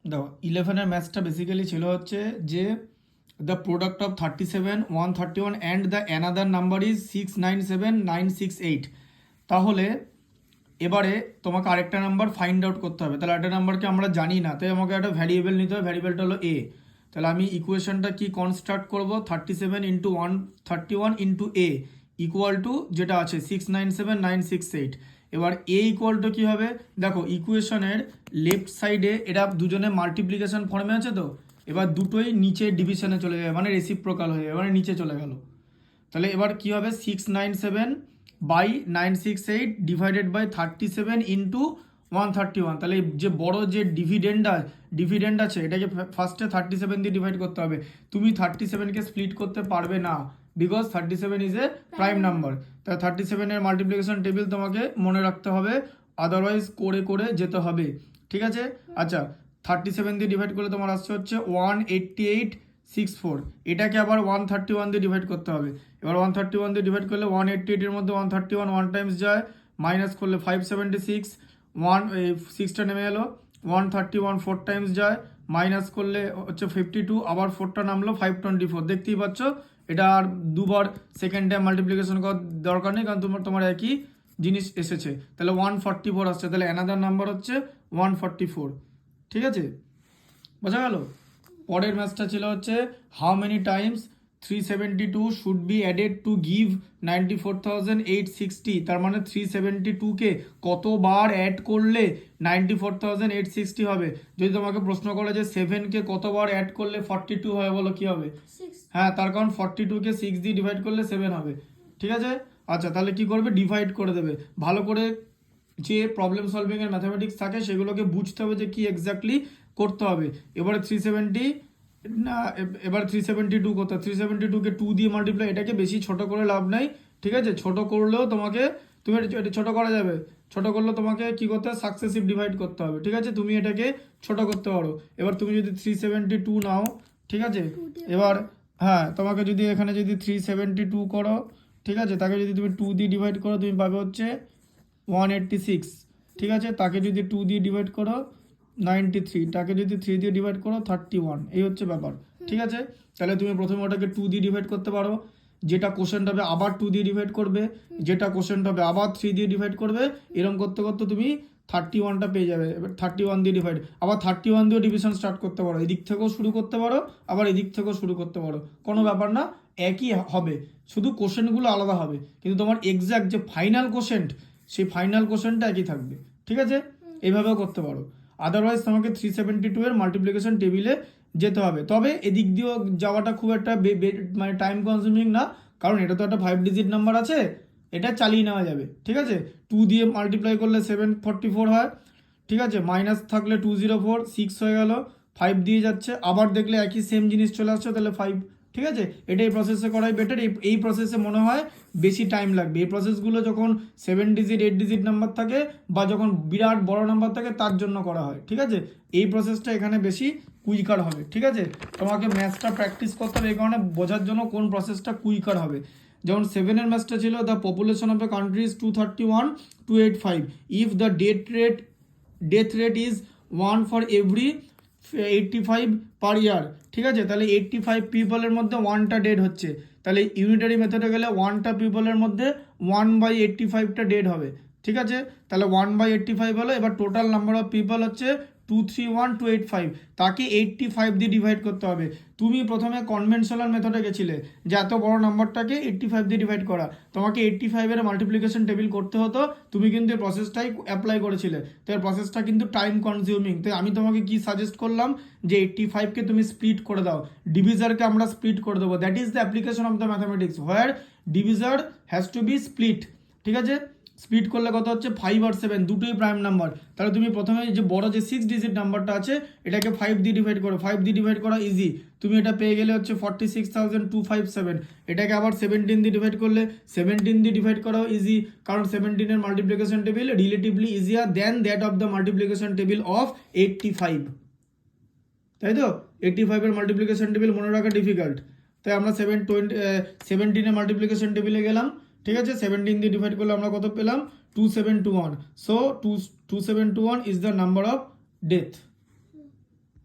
দেখো 11-এর ম্যাথসটা বেসিক্যালি ছিল হচ্ছে যে the product of 37, 131 and the another number is 697968। তাহলে এবারে তোমাকে আরেকটা নাম্বার ফাইন্ড আউট করতে হবে। তাহলে একটা নাম্বারকে আমরা জানি না, তাই আমাকে একটা ভ্যারিয়েবল নিতে হবে, ভ্যারিয়েবলটা হলো এ। তাহলে আমি ইকুয়েশনটা কি কনস্ট্রাক্ট করব, 37 into 131 into A equal to যেটা আছে 697968। এবার এ ইকুয়াল টু কী হবে, দেখো ইকুয়েশনের লেফট সাইডে এরা দুজনে মাল্টিপ্লিকেশন ফর্মে আছে, তো এবার দুটোই নিচে ডিভিশনে চলে যাবে, মানে রেসিপ্রোকাল হয়ে যাবে, মানে নিচে চলে গেল। তাহলে এবার কি হবে, 697/968 ডিভাইডেড বাই 37 ইন্টু 131। তাহলে যে বড় যে ডিভিডেন্ড আছে এটাকে ফার্স্টে 37 দিয়ে ডিভাইড করতে হবে। তুমি 37কে স্প্লিট করতে পারবে না, because 37 is a prime number. তাই 37-এর মাল্টিপ্লিকেশন টেবিল তোমাকে মনে রাখতে হবে, আদারওয়াইজ করে করে যেতে হবে, ঠিক আছে। আচ্ছা, 37 দিয়ে ডিভাইড করলে তোমার আসছে হচ্ছে 18864। এটাকে আবার 131 দিয়ে ডিভাইড করতে হবে। এবার 131 দিয়ে ডিভাইড করলে 188-এর মধ্যে 131 ওয়ান টাইমস যায়, মাইনাস করলে 576, 6টা নেমে এলো, 131 4 টাইমস যায়, মাইনাস করলে হচ্ছে 52, আবার 4টা নামলো 524। দেখতেই পাচ্ছ এটা আর দুবার সেকেন্ড টাইম মাল্টিপ্লিকেশন করার দরকার নেই, কারণ তোমার একই জিনিস এসেছে। তাহলে 144 আসছে, তাহলে অ্যানাদার নাম্বার হচ্ছে 144, ঠিক আছে, বোঝা গেল। পরের ম্যাচটা ছিল হচ্ছে how many Times 372 should be added to give 94,860। তার মানে 372কে কতবার অ্যাড করলে 94,860 হবে। যদি তোমাকে প্রশ্ন করে যে 7কে কতবার অ্যাড করলে 42 হবে, বলো কি হবে? হ্যাঁ, তার কারণ 42কে 6 দিয়ে ডিভাইড করলে 7 হবে, ঠিক আছে। আচ্ছা, তাহলে কি করবে, ডিভাইড করে দেবে। ভালো করে যে প্রবলেম সলভিংয়ের ম্যাথামেটিক্স থাকে সেগুলোকে বুঝতে হবে যে কি এক্স্যাক্টলি করতে হবে। এবারে 370 না, এবার 372 করতে, 372কে 2 দিয়ে মাল্টিপ্লাই, এটাকে বেশি ছোট করে লাভ নাই, ঠিক আছে। ছোট করলেও তোমাকে এটা ছোট করা যাবে, ছোট করলেও তোমাকে কি করতে হবে, সাকসেসিভ ডিভাইড করতে হবে, ঠিক আছে। তুমি এটাকে ছোট করতে পারো। এবার তুমি যদি 372 নাও, ঠিক আছে, এবার হ্যাঁ তোমাকে যদি এখানে যদি 372 করো, ঠিক আছে, তাকে যদি তুমি 2 দিয়ে ডিভাইড করো তুমি পাবে হচ্ছে 186, ঠিক আছে। তাকে যদি 2 দিয়ে ডিভাইড করো 93, তাকে যদি 3 দিয়ে ডিভাইড করো 31। এই হচ্ছে ব্যাপার, ঠিক আছে। তাহলে তুমি প্রথমে ওটাকে 2 দিয়ে ডিভাইড করতে পারো, যেটা কোশ্চেনটা হবে আবার 2 দিয়ে ডিভাইড করবে, যেটা কোশ্চেনটা হবে আবার 3 দিয়ে ডিভাইড করবে, এরকম করতে করতে তুমি 31টা পেয়ে যাবে। এবার 31 দিয়ে ডিভাইড, আবার 31 দিয়েও ডিভিশন স্টার্ট করতে পারো, এদিক থেকেও শুরু করতে পারো, আবার এদিক থেকেও শুরু করতে পারো, কোনো ব্যাপার না, একই হবে, শুধু কোশ্চেনগুলো আলাদা হবে, কিন্তু তোমার এক্স্যাক্ট যে ফাইনাল কোশ্চেন সেই ফাইনাল কোশ্চেনটা একই থাকবে, ঠিক আছে। এইভাবেও করতে পারো। আদারওয়াইজ তোমাকে 372-এর মাল্টিপ্লিকেশন টেবিলে যেতে হবে। তবে এদিক দিয়েও যাওয়াটা খুব একটা মানে টাইম কনজিউমিং না, কারণ এটা তো একটা 5 ডিজিট নাম্বার আছে, এটা চালিয়ে নেওয়া যাবে, ঠিক আছে। 2 দিয়ে মাল্টিপ্লাই করলে 744 হয়, ঠিক আছে, মাইনাস থাকলে 204, 6 হয়ে গেল, 5 দিয়ে যাচ্ছে, আবার দেখলে একই সেম জিনিস চলে আসছে, তাহলে 5, ঠিক আছে। এটাই প্রসেসে করাই বেটার, এই প্রসেসে মনে হয় বেশি টাইম লাগবে। এই প্রসেসগুলো যখন 7 ডিজিট 8 ডিজিট নাম্বার থাকে বা যখন বিরাট বড় নাম্বার থাকে তার জন্য করা হয়, ঠিক আছে। এই প্রসেসটা এখানে বেশি কুইকার হবে, ঠিক আছে। তোমাকে ম্যাথসটা প্র্যাকটিস করতে হবে এই কারণে, বোঝার জন্য কোন প্রসেসটা কুইকার হবে। যেমন 7-এর ম্যাথসটা ছিল the population of the country is 231,285 if the death rate is 1 for every 85 পার ইয়ার, ঠিক আছে। তাহলে 85 পিপলের মধ্যে 1টা ডেড হচ্ছে, তাহলে ইউনিটারি মেথডে গেলে 1টা পিপলের মধ্যে 1/85টা ডেড হবে, ঠিক আছে। তাহলে 1/85 হলো, এবার টোটাল নাম্বার অফ পিপল হচ্ছে 231,285, তাকে 85 দিয়ে ডিভাইড করতে হবে। তুমি প্রথমে কনভেনশনাল মেথডে গেছিলে যে এত বড় নাম্বারটাকে 85 দিয়ে ডিভাইড করা, তোমাকে 85-এর মাল্টিপ্লিকেশন টেবিল করতে হতো, তুমি কিন্তু এই প্রসেসটাই অ্যাপ্লাই করেছিলে, তো এর প্রসেসটা কিন্তু টাইম কনজিউমিং। তো আমি তোমাকে কি সাজেস্ট করলাম যে 85কে তুমি স্প্লিট করে দাও, ডিভিজারকে আমরা স্প্লিট করে দেবো, that is the application of the mathematics where divisor has to be split, ঠিক আছে। স্প্লিট করলে কত হচ্ছে, 5 আর 7 দুটোই প্রাইম নাম্বার। তাহলে তুমি প্রথমে যে বড় যে 6 ডিজিট নাম্বারটা আছে এটাকে 5 দিয়ে ডিভাইড করো, 5 দিয়ে ডিভাইড করা ইজি, তুমি এটা পেয়ে গেলে হচ্ছে 46,257। এটাকে আবার 17 দিয়ে ডিভাইড করলে 17 দিয়ে ডিভাইড করাও ইজি, কারণ 17-এর multiplication table relatively easier than that of the multiplication table of 85, তাই তো। 85-এর মাল্টিপ্লিকেশন টেবিল মনে রাখা ডিফিকাল্ট, তাই আমরা 17-এর মাল্টিপ্লিকেশন টেবিলে গেলাম, ঠিক আছে। 17 দিয়ে ডিভাইড করলে আমরা কত পেলাম, 2721। So 2721 is the number of death.